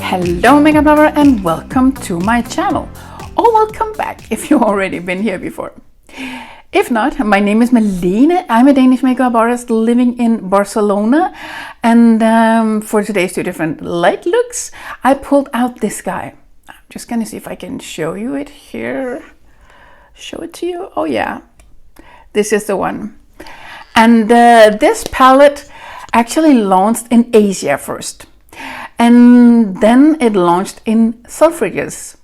Hello makeup lover and welcome to my channel, or welcome back if you've already been here before. If not, my name is Malene. I'm a Danish makeup artist living in Barcelona, and for today's two different light looks I pulled out this guy. I'm just gonna see if I can show you it here. Show it to you. Oh yeah, this is the one. And this palette actually launched in Asia first. And then it launched in Selfridges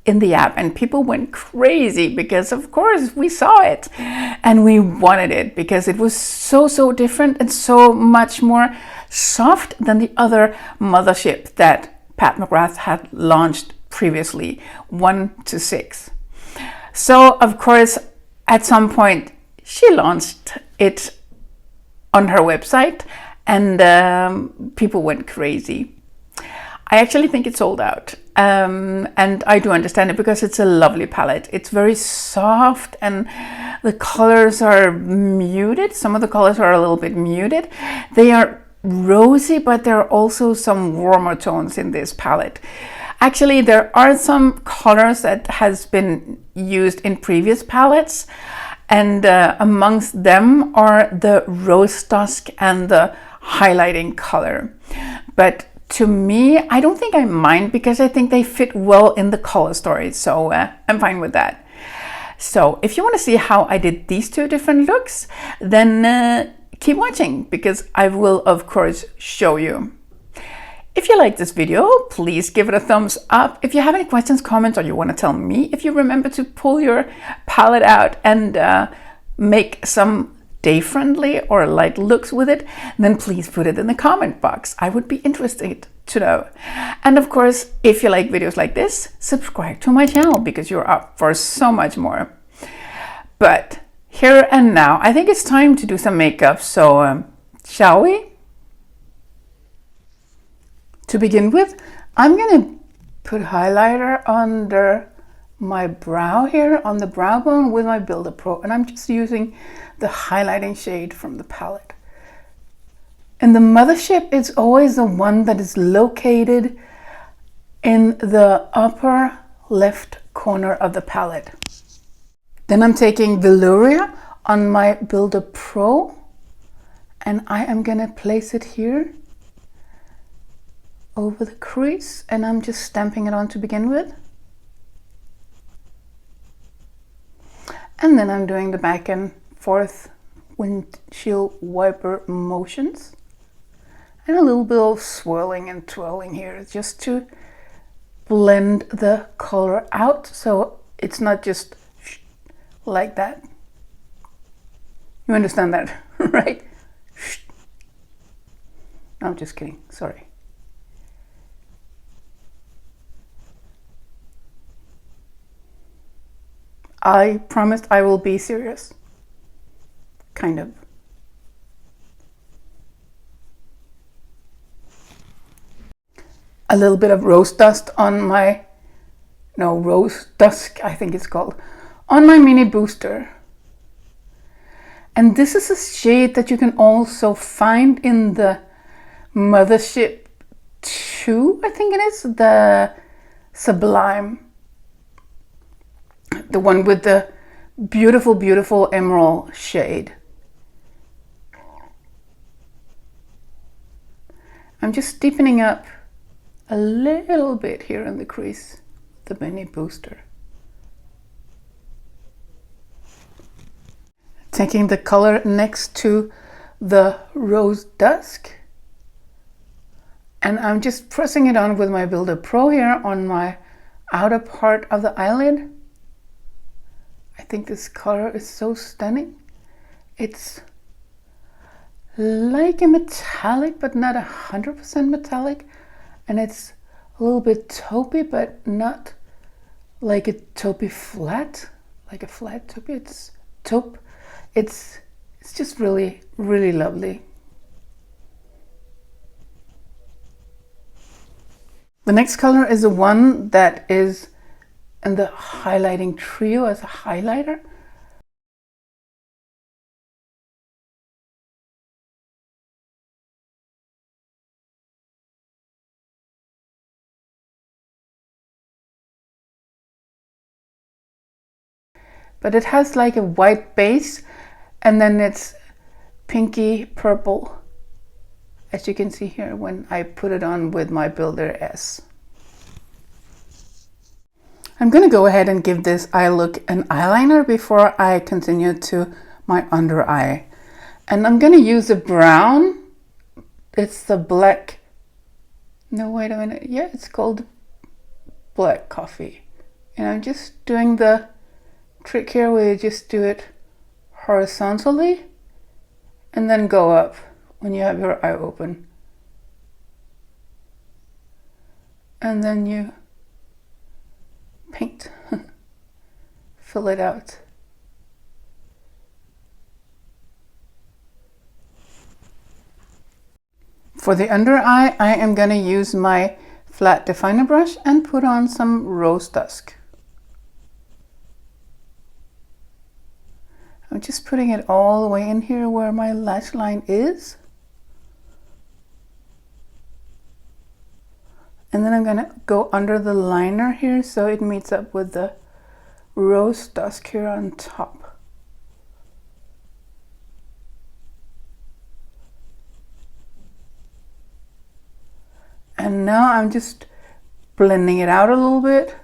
in the app, and people went crazy because of course we saw it and we wanted it because it was so different and so much more soft than the other Mothership that Pat McGrath had launched previously, 1 to 6. So of course at some point she launched it on her website, and people went crazy. I actually think it's sold out, and I do understand it because it's a lovely palette. It's very soft and the colors are muted. Some of the colors are a little bit muted. They are rosy, but there are also some warmer tones in this palette. Actually, there are some colors that has been used in previous palettes, and amongst them are the rose dusk and the highlighting color. But to me, I don't think I mind because I think they fit well in the color story, so I'm fine with that. So if you want to see how I did these two different looks, then keep watching because I will of course show you. If you like this video, please give it a thumbs up. If you have any questions, comments, or you want to tell me if you remember to pull your palette out and make some day-friendly or light looks with it, then please put it in the comment box. I would be interested to know. And of course, if you like videos like this, subscribe to my channel because you're up for so much more. But here and now, I think it's time to do some makeup, so shall we? To begin with, I'm gonna put highlighter under my brow here, on the brow bone with my Builder Pro, and I'm just using the highlighting shade from the palette. And the Mothership is always the one that is located in the upper left corner of the palette. Then I'm taking Velouria on my Builder Pro, and I am gonna place it here over the crease, and I'm just stamping it on to begin with. And then I'm doing the back and forth windshield wiper motions and a little bit of swirling and twirling here just to blend the color out so it's not just like that. You understand that, right? No, I'm just kidding, sorry. I promised I will be serious. Kind of. A little bit of rose dust on my, no, rose dusk, I think it's called, on my mini booster. And this is a shade that you can also find in the Mothership II, I think it is, the Sublime. The one with the beautiful emerald shade. I'm just deepening up a little bit here in the crease, the mini booster. Taking the color next to the rose dusk, and I'm just pressing it on with my Builder Pro here on my outer part of the eyelid. I think this color is so stunning. It's like a metallic, but not 100% metallic. And it's a little bit taupey, but not like a taupey flat, like a flat taupe. It's taupe. It's just really lovely. The next color is the one that is in the highlighting trio as a highlighter. but it has like a white base and then it's pinky purple, as you can see here when I put it on with my Builder S. I'm going to go ahead and give this eye look an eyeliner before I continue to my under eye. And I'm going to use a brown. It's the black. No, wait a minute. Yeah, it's called Black Coffee. And I'm just doing the trick here where you just do it horizontally and then go up when you have your eye open. And then you paint, fill it out. For the under eye, I am going to use my flat definer brush and put on some rose dusk. I'm just putting it all the way in here where my lash line is. And then I'm going to go under the liner here so it meets up with the rose dusk here on top. And now I'm just blending it out a little bit.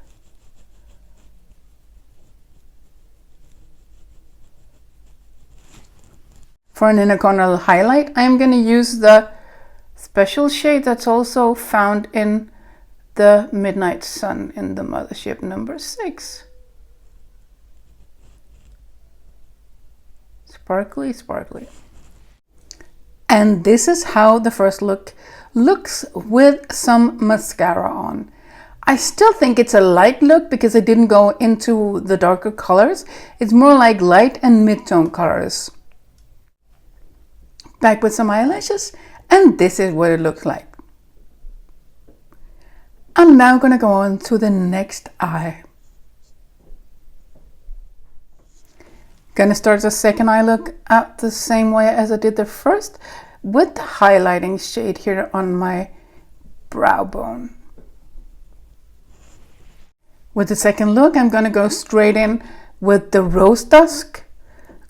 For an inner corner highlight, I'm going to use the special shade that's also found in the Midnight Sun in the Mothership number 6. Sparkly, sparkly. And this is how the first look looks with some mascara on. I still think it's a light look because I didn't go into the darker colors. It's more like light and mid-tone colors. Back with some eyelashes, and this is what it looks like. I'm now going to go on to the next eye. Gonna start the second eye look out the same way as I did the first, with the highlighting shade here on my brow bone. With the second look, I'm gonna go straight in with the rose dusk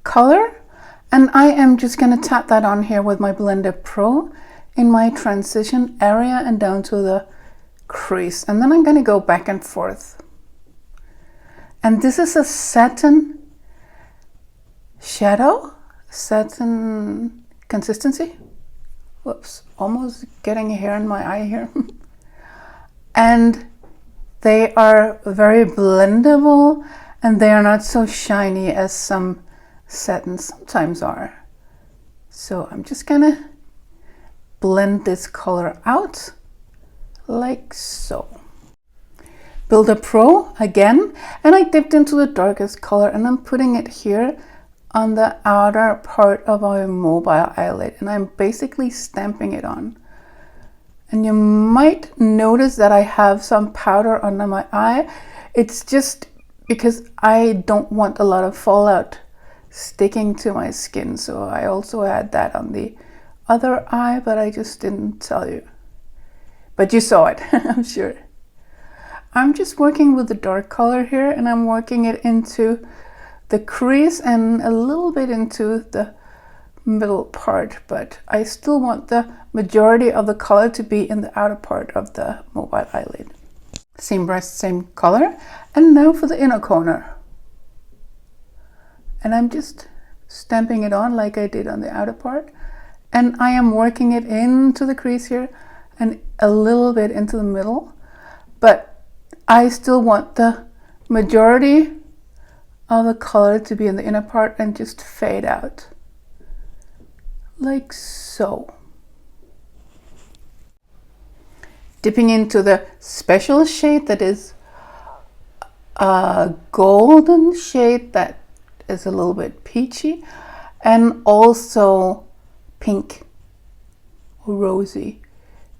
color, and I am just gonna tap that on here with my Blender Pro in my transition area and down to the crease, and then I'm gonna go back and forth. And this is a satin shadow, satin consistency. Whoops, almost getting a hair in my eye here. And they are very blendable, and they are not so shiny as some satins sometimes are. So I'm just gonna blend this color out like so. Builder Pro again, and I dipped into the darkest color and I'm putting it here on the outer part of our mobile eyelid, and I'm basically stamping it on. And you might notice that I have some powder under my eye. It's just because I don't want a lot of fallout sticking to my skin, so I also had that on the other eye, but I just didn't tell you. But you saw it, I'm sure. I'm just working with the dark color here, and I'm working it into the crease and a little bit into the middle part, but I still want the majority of the color to be in the outer part of the mobile eyelid. Same brush, same color. And now for the inner corner. And I'm just stamping it on like I did on the outer part. And I am working it into the crease here and a little bit into the middle. But I still want the majority of the color to be in the inner part and just fade out. Like so. Dipping into the special shade that is a golden shade that is a little bit peachy, and also pink or rosy.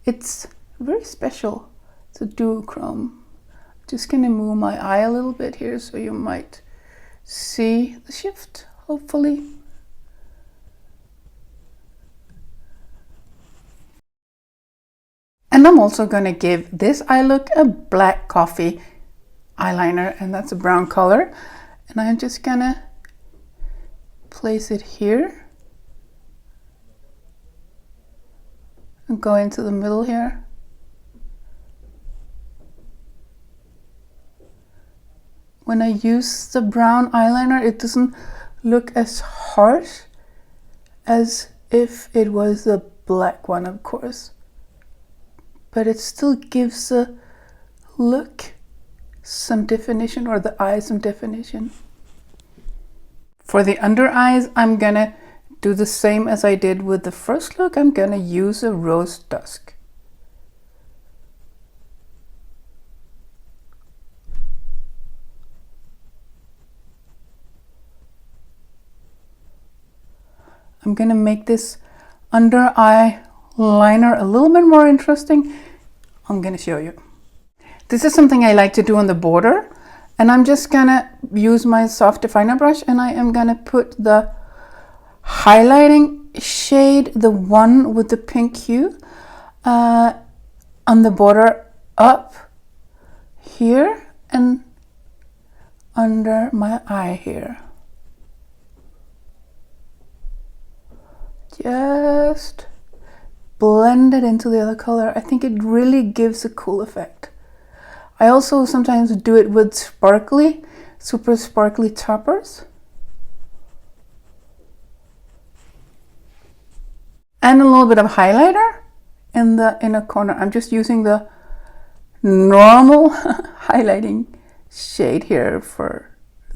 It's very special. It's a duochrome. Just gonna move my eye a little bit here so you might see the shift, hopefully. And I'm also going to give this eye look a black coffee eyeliner, and that's a brown color. And I'm just gonna place it here and go into the middle here. When I use the brown eyeliner, it doesn't look as harsh as if it was a black one, of course. But it still gives the look some definition, or the eye some definition. For the under eyes, I'm gonna do the same as I did with the first look. I'm gonna use a rose dusk. I'm gonna make this under eye liner a little bit more interesting. I'm gonna show you. This is something I like to do on the border, and I'm just gonna use my soft definer brush, and I am gonna put the highlighting shade, the one with the pink hue, on the border up here and under my eye here. Just blend it into the other color. I think it really gives a cool effect. I also sometimes do it with sparkly, super sparkly toppers. And a little bit of highlighter in the inner corner. I'm just using the normal highlighting shade here for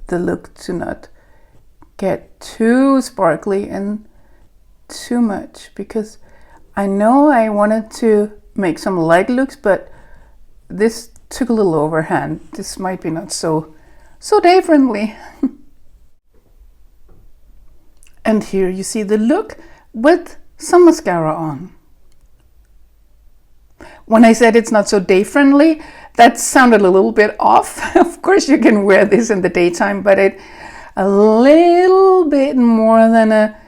the look to not get too sparkly and too much, because I know I wanted to make some light looks, but this took a little overhand. This might be not so day friendly. And here you see the look with some mascara on. When I said it's not so day friendly, that sounded a little bit off. Of course you can wear this in the daytime, but it a little bit more than a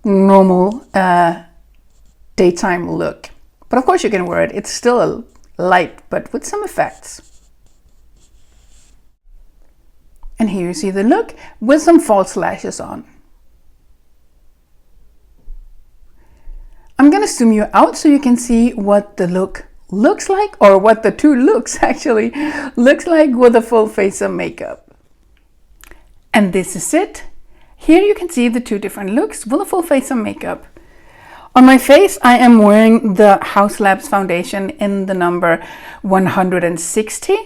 normal daytime look. But of course you can wear it. It's still a light, but with some effects. And here you see the look with some false lashes on. I'm gonna zoom you out so you can see what the look looks like, or what the two looks actually looks like with a full face of makeup. And this is it. Here you can see the two different looks with a full face of makeup. On my face, I am wearing the Haus Labs foundation in the number 160.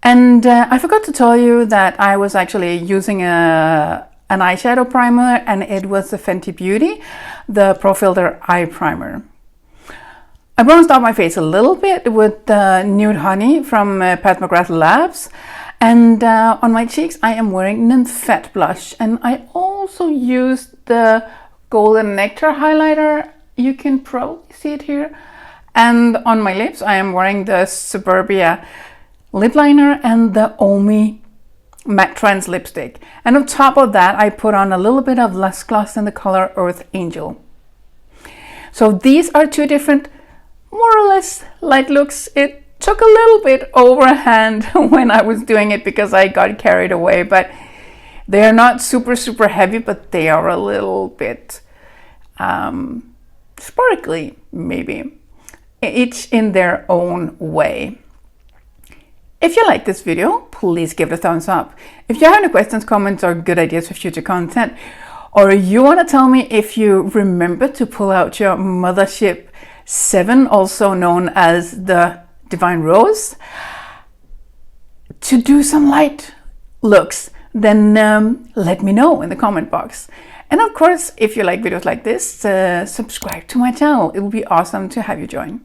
And I forgot to tell you that I was actually using an eyeshadow primer, and it was the Fenty Beauty, the Pro Filter Eye Primer. I bronzed out my face a little bit with the Nude Honey from Pat McGrath Labs. And on my cheeks, I am wearing Nymphette blush. And I also used the Golden Nectar highlighter. You can probably see it here. And on my lips, I am wearing the Suburbia lip liner and the Omi Matte Trends lipstick. And on top of that, I put on a little bit of Lush Gloss in the color Earth Angel. So these are two different, more or less light looks. It took a little bit overhand when I was doing it because I got carried away, but they are not super heavy, but they are a little bit sparkly, maybe, each in their own way. If you like this video, please give it a thumbs up. If you have any questions, comments, or good ideas for future content, or you want to tell me if you remember to pull out your Mothership VII, also known as the Divine Rose, to do some light looks, then let me know in the comment box. And of course, if you like videos like this, subscribe to my channel. It will be awesome to have you join.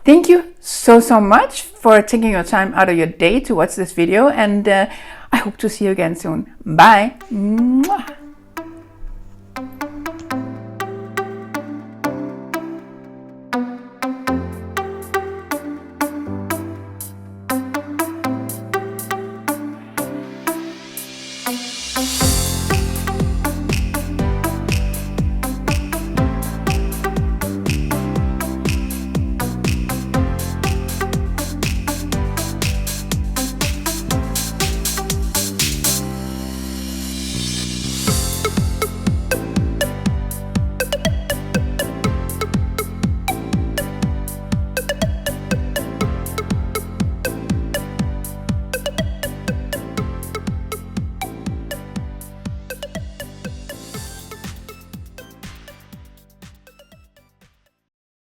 Thank you so much for taking your time out of your day to watch this video, and I hope to see you again soon. Bye. Mwah.